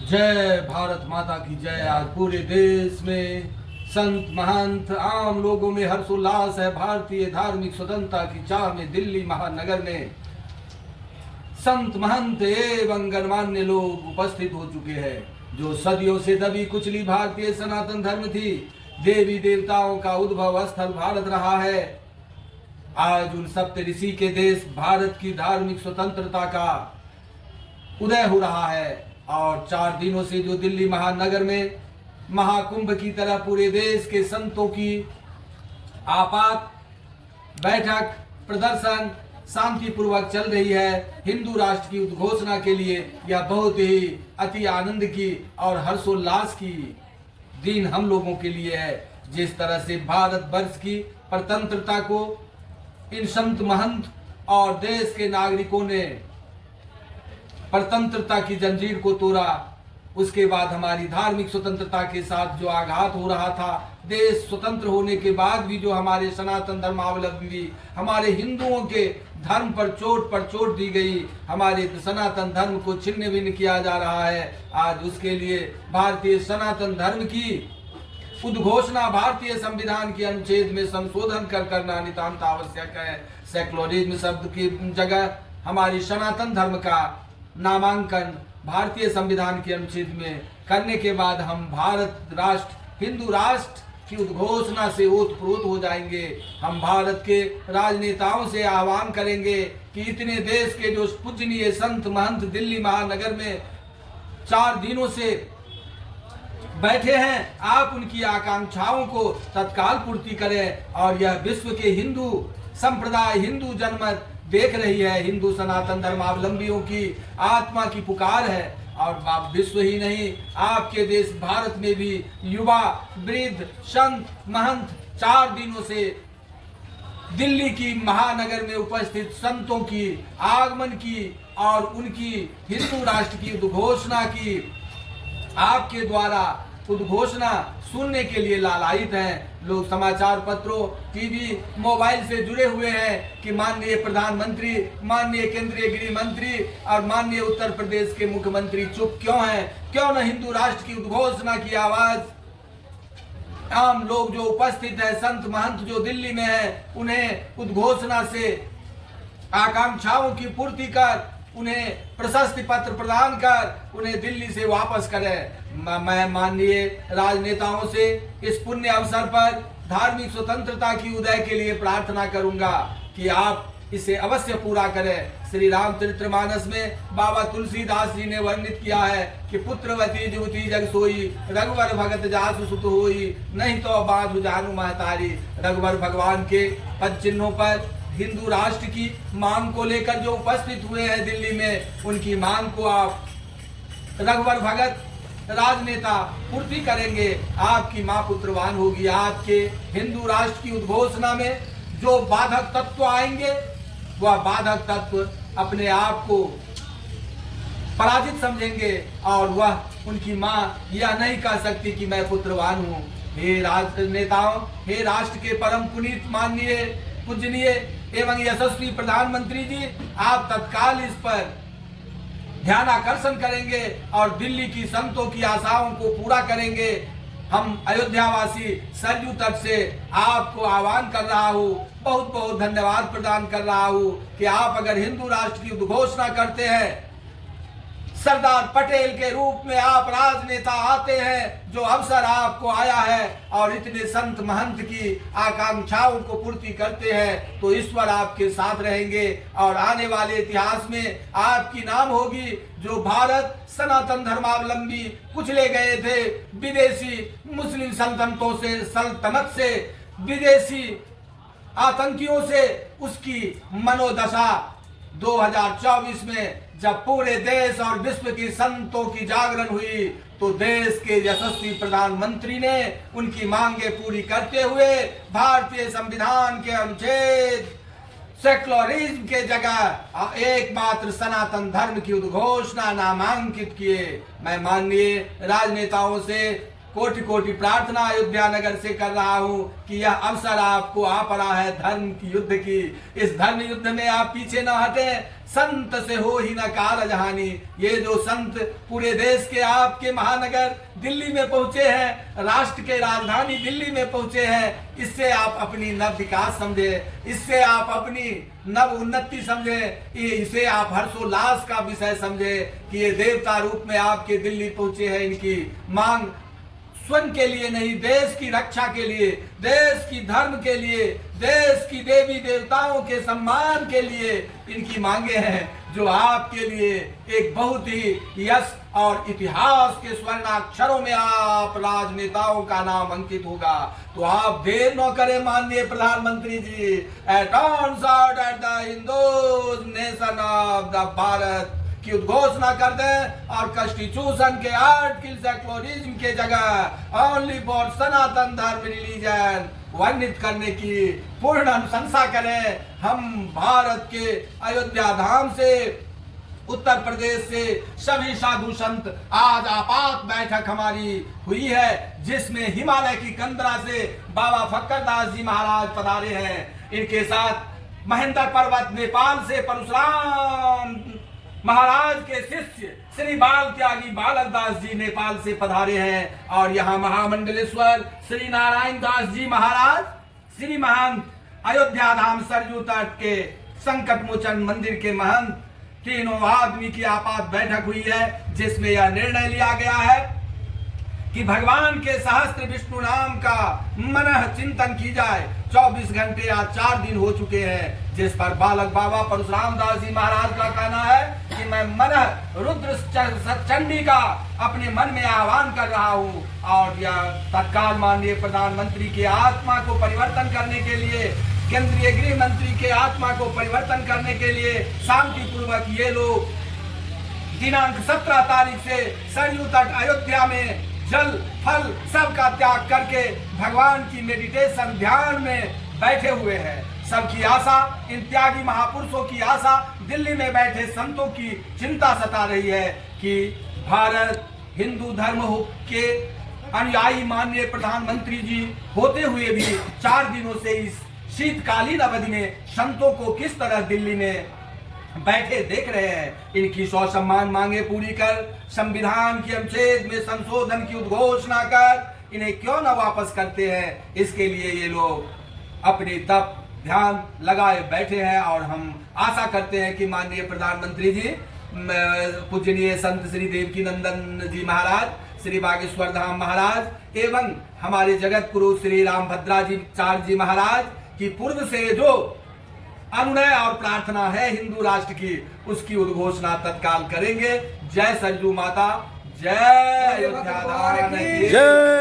जय भारत माता की जय। आज पूरे देश में संत महंत आम लोगों में हर्षोल्लास है। भारतीय धार्मिक स्वतंत्रता की चाह में दिल्ली महानगर में संत महंत एवं गणमान्य लोग उपस्थित हो चुके हैं। जो सदियों से दबी कुचली भारतीय सनातन धर्म थी, देवी देवताओं का उद्भव स्थल भारत रहा है, आज उन सप्त ऋषि के देश भारत की धार्मिक स्वतंत्रता का उदय हो रहा है। और 4 दिनों से जो दिल्ली महानगर में महाकुंभ की तरह पूरे देश के संतों की आपात बैठक प्रदर्शन शांतिपूर्वक चल रही है, हिंदू राष्ट्र की उद्घोषणा के लिए यह बहुत ही अति आनंद की और हर्षोल्लास की दिन हम लोगों के लिए है। जिस तरह से भारत वर्ष की स्वतंत्रता को इन संत महंत और देश के नागरिकों ने स्वतंत्रता की जंजीर को तोड़ा, उसके बाद हमारी धार्मिक स्वतंत्रता के साथ जो आघात हो रहा था, देश स्वतंत्र होने के बाद भी जो हमारे सनातन धर्मावलंबी हमारे हिंदुओं के धर्म पर चोट दी गई, हमारे सनातन धर्म को छिन्न भिन्न किया जा रहा है। आज उसके लिए भारतीय सनातन धर्म की उद्घोषणा भारतीय संविधान के अनुच्छेद में संशोधन करना नितांत आवश्यक है। सेक्युलरिज्म शब्द की जगह हमारी सनातन धर्म का नामांकन भारतीय संविधान के अनुच्छेद में करने के बाद हम भारत राष्ट्र हिंदू राष्ट्र की उद्घोषणा से ओतप्रोत हो जाएंगे। हम भारत के राजनेताओं से आह्वान करेंगे कि इतने देश के जो पूजनीय संत महंत दिल्ली महानगर में 4 दिनों से बैठे हैं, आप उनकी आकांक्षाओं को तत्काल पूर्ति करें। और यह विश्व के हिंदू संप्रदाय हिंदू जनमत देख रही है, हिंदू सनातन धर्मावलंबियों की आत्मा की पुकार है। और विश्व ही नहीं, आपके देश भारत में भी युवा वृद्ध संत महंत 4 दिनों से दिल्ली की महानगर में उपस्थित संतों की आगमन की और उनकी हिंदू राष्ट्र की उद्घोषणा की आपके द्वारा उद्घोषणा सुनने के लिए लालायित हैं। लोग समाचार पत्रों टीवी मोबाइल से जुड़े हुए हैं कि माननीय प्रधानमंत्री, माननीय केंद्रीय गृह मंत्री और माननीय उत्तर प्रदेश के मुख्यमंत्री चुप क्यों हैं? क्यों न हिंदू राष्ट्र की उद्घोषणा की आवाज आम लोग जो उपस्थित है, संत महंत जो दिल्ली में है, उन्हें उद्घोषणा से आकांक्षाओं की पूर्ति कर, उन्हें प्रशस्ति पत्र प्रदान कर उन्हें दिल्ली से वापस करें। मैं माननीय राजनेताओं से इस पुण्य अवसर पर धार्मिक स्वतंत्रता की उदय के लिए प्रार्थना करूंगा कि आप इसे अवश्य पूरा करें। श्री रामचरितमानस में बाबा तुलसीदास जी ने वर्णित किया है कि पुत्रवती जुवती जग सोई, रघुवर भगत जासु सुत होई, नहीं तो बाधु जानु महतारी। रघुवर भगवान के पद चिन्हों पर हिंदू राष्ट्र की मांग को लेकर जो उपस्थित हुए हैं दिल्ली में, उनकी मांग को आप रघुवर भगत राजनेता पूर्ति करेंगे। आपकी मां पुत्रवान होगी। आपके हिंदू राष्ट्र की उद्घोषणा में जो बाधक तत्व आएंगे, वह बाधक तत्व अपने आप को पराजित समझेंगे और वह उनकी मां यह नहीं कह सकती कि मैं पुत्रवान हूं। हे राजनेताओं, हे राष्ट्र के परम पुनीत माननीय पूजनीय एवं यशस्वी प्रधानमंत्री जी, आप तत्काल इस पर ध्यान आकर्षण करेंगे और दिल्ली की संतों की आशाओं को पूरा करेंगे। हम अयोध्यावासी सरयू तट से आपको आह्वान कर रहा हूँ, बहुत बहुत धन्यवाद प्रदान कर रहा हूँ कि आप अगर हिंदू राष्ट्र की उद्घोषणा करते हैं, सरदार पटेल के रूप में आप राजनेता आते हैं, जो अवसर आपको आया है और इतने संत महंत की आकांक्षाओं को पूर्ति करते हैं, तो ईश्वर आपके साथ रहेंगे और आने वाले इतिहास में आपकी नाम होगी। जो भारत सनातन धर्मावलंबी कुचले गए थे विदेशी मुस्लिम सल्तनत से, विदेशी आतंकियों से, उसकी मनोदशा 2024 में जब पूरे देश और विश्व की संतों की जागरण हुई, तो देश के यशस्वी प्रधानमंत्री ने उनकी मांगे पूरी करते हुए भारतीय संविधान के अनुच्छेद सेक्युलरिज्म के जगह एकमात्र सनातन धर्म की उद्घोषणा नामांकित किए। मैं माननीय राजनेताओं से कोटि कोटि प्रार्थना अयोध्या नगर से कर रहा हूं कि यह अवसर आपको आ पड़ा है धर्म की युद्ध की। इस धर्म युद्ध में आप पीछे न हटे। संत से हो ही न काल जहानी। ये जो संत पूरे देश के आपके महानगर दिल्ली में पहुंचे हैं, राष्ट्र के राजधानी दिल्ली में पहुंचे हैं, इससे आप अपनी नव विकास समझे, इससे आप अपनी नव उन्नति समझे, इसे आप हर्षोल्लास का विषय समझे कि ये देवता रूप में आपके दिल्ली पहुंचे हैं। इनकी मांग स्वयं के लिए नहीं, देश की रक्षा के लिए, देश की धर्म के लिए, देश की देवी देवताओं के सम्मान के लिए इनकी मांगे हैं, जो आपके लिए एक बहुत ही यश और इतिहास के स्वर्णाक्षरों में आप राजनेताओं का नाम अंकित होगा। तो आप देर न करें माननीय प्रधानमंत्री ji, at the Hindus nation of the Bharat की उद्घोषणा कर दें और कॉन्स्टिट्यूशन के आर्टिकल सेक्युलरिज्म के जगह ओनली फॉर सनातन धर्म रिलीजन वर्णित करने की पूर्ण अनुशंसा करें। हम भारत के अयोध्या धाम से, उत्तर प्रदेश से सभी साधु संत आज आपात बैठक हमारी हुई है, जिसमें हिमालय की कंदरा से बाबा फक्करदास जी महाराज पधारे हैं। इनके साथ महेंद्र पर्वत नेपाल से परशुराम महाराज के शिष्य श्री बाल त्यागी बालक दास जी नेपाल से पधारे हैं। और यहाँ महामंडलेश्वर श्री नारायण दास जी महाराज, श्री महंत अयोध्या धाम सरयू तट के संकट मोचन मंदिर के महंत, तीनों आदमी की आपात बैठक हुई है, जिसमें यह निर्णय लिया गया है कि भगवान के सहस्त्र विष्णु नाम का मनः चिंतन की जाए। 24 घंटे आज 4 दिन हो चुके हैं, जिस पर बालक बाबा परशुराम दास जी महाराज का कहना है कि मैं मनः रुद्र चंडी का अपने मन में आह्वान कर रहा हूँ, और यह तत्काल माननीय प्रधानमंत्री के आत्मा को परिवर्तन करने के लिए, केंद्रीय गृह मंत्री के आत्मा को परिवर्तन करने के लिए शांतिपूर्वक ये लोग दिनांक 17 तारीख से सरयू तट अयोध्या में जल फल सबका त्याग करके भगवान की मेडिटेशन ध्यान में बैठे हुए हैं। सबकी आशा, इन त्यागी महापुरुषों की आशा, दिल्ली में बैठे संतों की चिंता सता रही है कि भारत हिंदू धर्म के अनुयायी माननीय प्रधानमंत्री जी होते हुए भी 4 दिनों से इस शीतकालीन अवधि में संतों को किस तरह दिल्ली में बैठे देख रहे हैं। इनकी सौ सम्मान मांगे पूरी कर, संविधान की अनुच्छेद में संशोधन की उद्घोषणा कर इन्हें क्यों न वापस करते हैं, इसके लिए ये लोग अपने तप ध्यान लगाए बैठे हैं। और हम आशा करते हैं कि माननीय प्रधानमंत्री जी, पूजनीय संत श्री देवकी नंदन जी महाराज, श्री बागेश्वर धाम महाराज एवं हमारे जगत गुरु श्री रामभद्राचार्य जी महाराज की पूर्व से जो अनुनय और प्रार्थना है हिंदू राष्ट्र की, उसकी उद्घोषणा तत्काल करेंगे। जय सरयू माता, जय अयोध्या धाम की जय।